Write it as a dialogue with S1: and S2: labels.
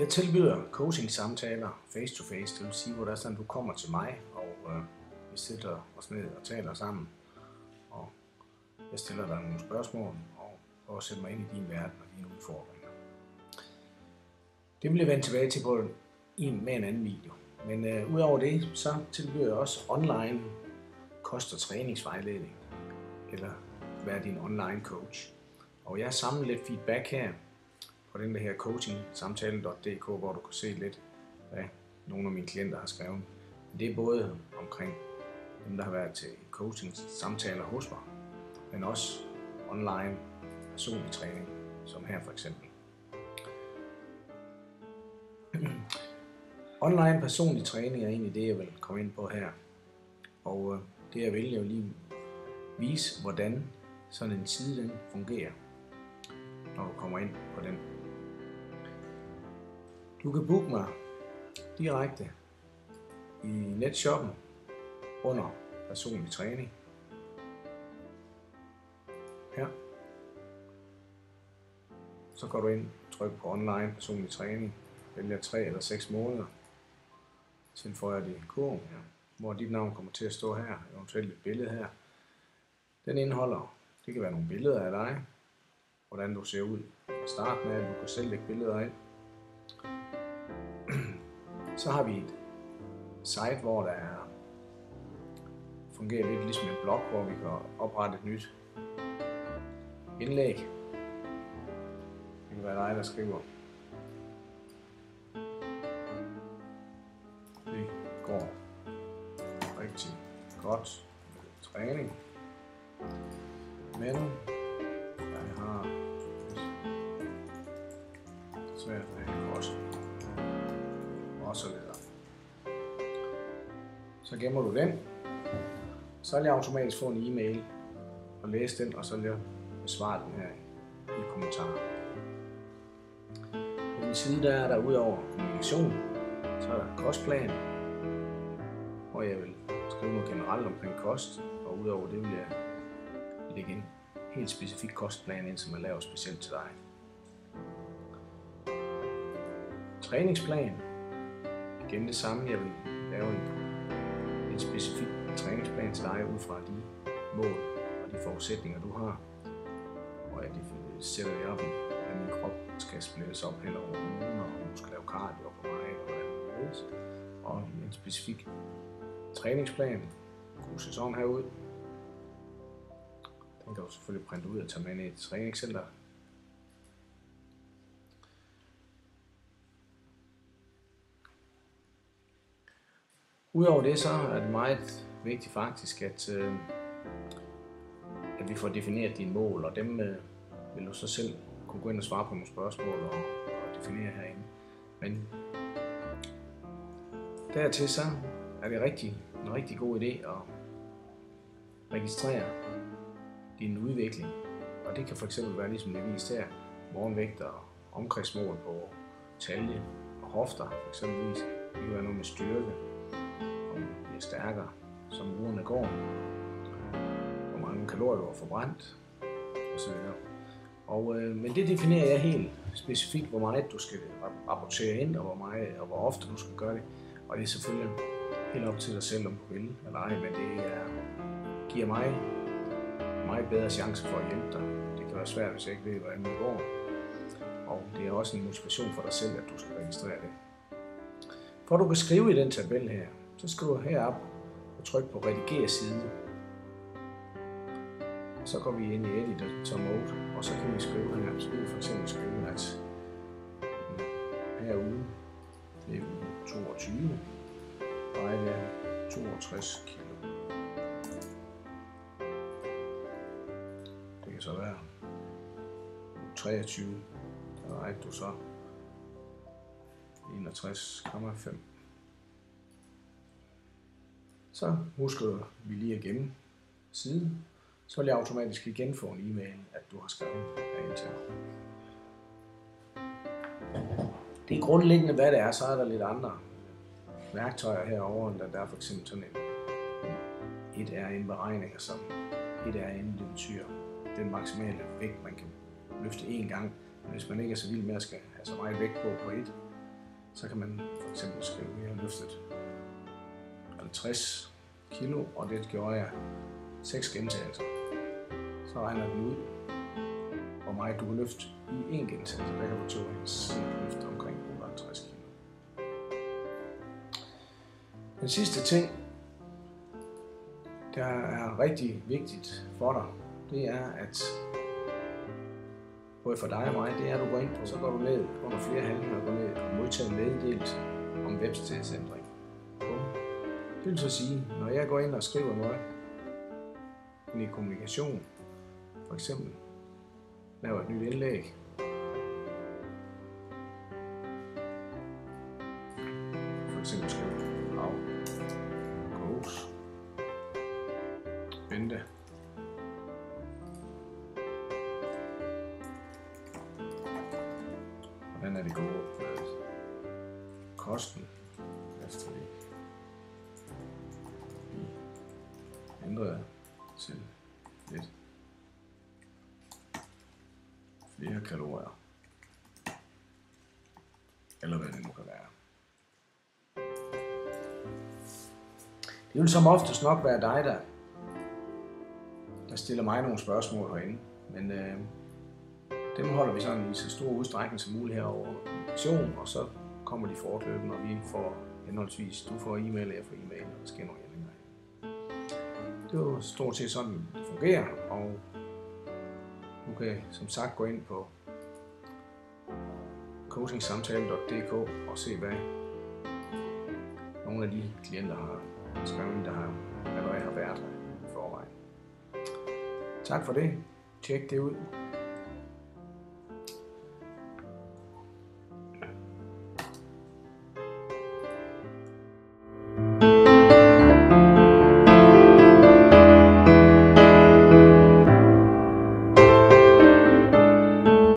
S1: Jeg tilbyder coaching-samtaler face-to-face, det vil sige, hvor der er sådan, du kommer til mig, og vi sætter os ned og taler sammen, og jeg stiller dig nogle spørgsmål, og at sætte mig ind i din verden og dine udfordringer. Det vil jeg vende tilbage til med en anden video. Men udover det, så tilbyder jeg også online kost- og træningsvejledning, eller være din online coach. Og jeg har samlet lidt feedback her på den her coachingsamtale.dk, hvor du kan se lidt, hvad nogle af mine klienter har skrevet. Det er både omkring dem, der har været til coaching-samtaler hos mig, men også online personlig træning, som her for eksempel. Online personlig træning er egentlig det, jeg vil komme ind på her. Og det jeg vil lige vise, hvordan sådan en side den fungerer, når du kommer ind på den. Du kan booke mig direkte i netshoppen under personlig træning. Her. Så går du ind, tryk på online personlig træning, vælger 3 eller 6 måneder, tilføjer det kurven her, hvor dit navn kommer til at stå her, eventuelt et billede her. Den indeholder, det kan være nogle billeder af dig, hvordan du ser ud fra starten af, du kan selv lægge billeder ind. Så har vi et site, hvor der fungerer lidt ligesom en blog, hvor vi kan oprette et nyt indlæg. Det kan være dig, der skriver. Det går rigtig godt med træning, men jeg har svært med kost og så videre. Så gemmer du den, så vil jeg automatisk få en e-mail og læse den, og så vil jeg besvare den her i kommentarer. På den side der er der udover kommunikation, så er der kostplan, hvor jeg vil skrive noget generelt omkring kost, og udover det vil jeg lægge en helt specifik kostplan ind, som er lavet specielt til dig. Træningsplan, igen det samme, jeg vil lave en specifik træningsplan til dig ud fra de mål og de forudsætninger du har, og jeg sætter det op i, at min krop skal splittes op hen over ugen, og du skal lave cardio og hvor meget og hvordan det er, og en specifik træningsplan, god sæson herude. Den kan du selvfølgelig printe ud og tage med ind i et træningscenter. Udover det, så er det meget vigtigt faktisk, at vi får defineret dine mål, og dem vil du så selv kunne gå ind og svare på nogle spørgsmål og definere herinde. Men dertil så er det en rigtig god idé at registrere din udvikling. Og det kan fx være ligesom det vist her, morgenvægt og omkredsmål på talje og hofter eksempelvis. Det kan være noget med styrke, om du bliver stærkere, som ugerne går, hvor mange kalorier du har forbrændt osv. Men det definerer jeg helt specifikt, hvor meget du skal rapportere ind, og hvor ofte du skal gøre det. Og det er selvfølgelig helt op til dig selv, om du vil eller ej, men det giver mig meget bedre chance for at hjælpe dig. Det kan være svært, hvis jeg ikke ved, hvordan det går. Og det er også en motivation for dig selv, at du skal registrere det. For at du kan skrive i den tabel her, så skal du herop og trykke på redigere side. Så går vi ind i editor mode, og så kan vi skrive her. Så kan vi fx skrive, at herude, det er uge 22, vejer 62 kilo. Det kan så være 23, der vejer du så 61,5. Så husker du, vi lige at gemme siden, så vil jeg automatisk igen få en e-mail, at du har skrevet af til mig. Det er grundlæggende, hvad det er, så er der lidt andre værktøjer herovre, der er for eksempel sådan et er en beregning, som et er en, det betyder den maksimale vægt, man kan løfte én gang. Men hvis man ikke er så vild med at skal have så meget vægt på et, så kan man for eksempel skrive, at jeg har løftet 50 kilo, og det gjorde jeg 6 gentagelser. Så regner den ud, hvor meget du kan løfte i en gentagelse. Der kan du teoretisk løfte omkring 58 kilo. Den sidste ting, der er rigtig vigtigt for dig, det er, at både for dig og mig, det er, at du går ind på, så går du ned under flere handlinger og går ned og modtager meddelelse om webstatusændring. Det vil så sige, når jeg går ind og skriver noget i kommunikation, for eksempel laver et nyt indlæg, for eksempel skriver af coach Bente hvordan er det gået med kosten efter vi ændrede til lidt flere kalorier, eller hvad det nu kan være. Det vil som oftest nok være dig, der stiller mig nogle spørgsmål herinde, men dem holder vi sådan i så stor udstrækning som muligt her over kommunikation, og så kommer de fortløbende, og vi får henholdsvis, du får e-mail, og jeg får e-mail, og der sker nogle ændringer. Det er jo stort set sådan, det fungerer, og du kan som sagt gå ind på coachingsamtale.dk og se, hvad nogle af de klienter har skrevet, der har allerede har været her i forvejen. Tak for det. Tjek det ud.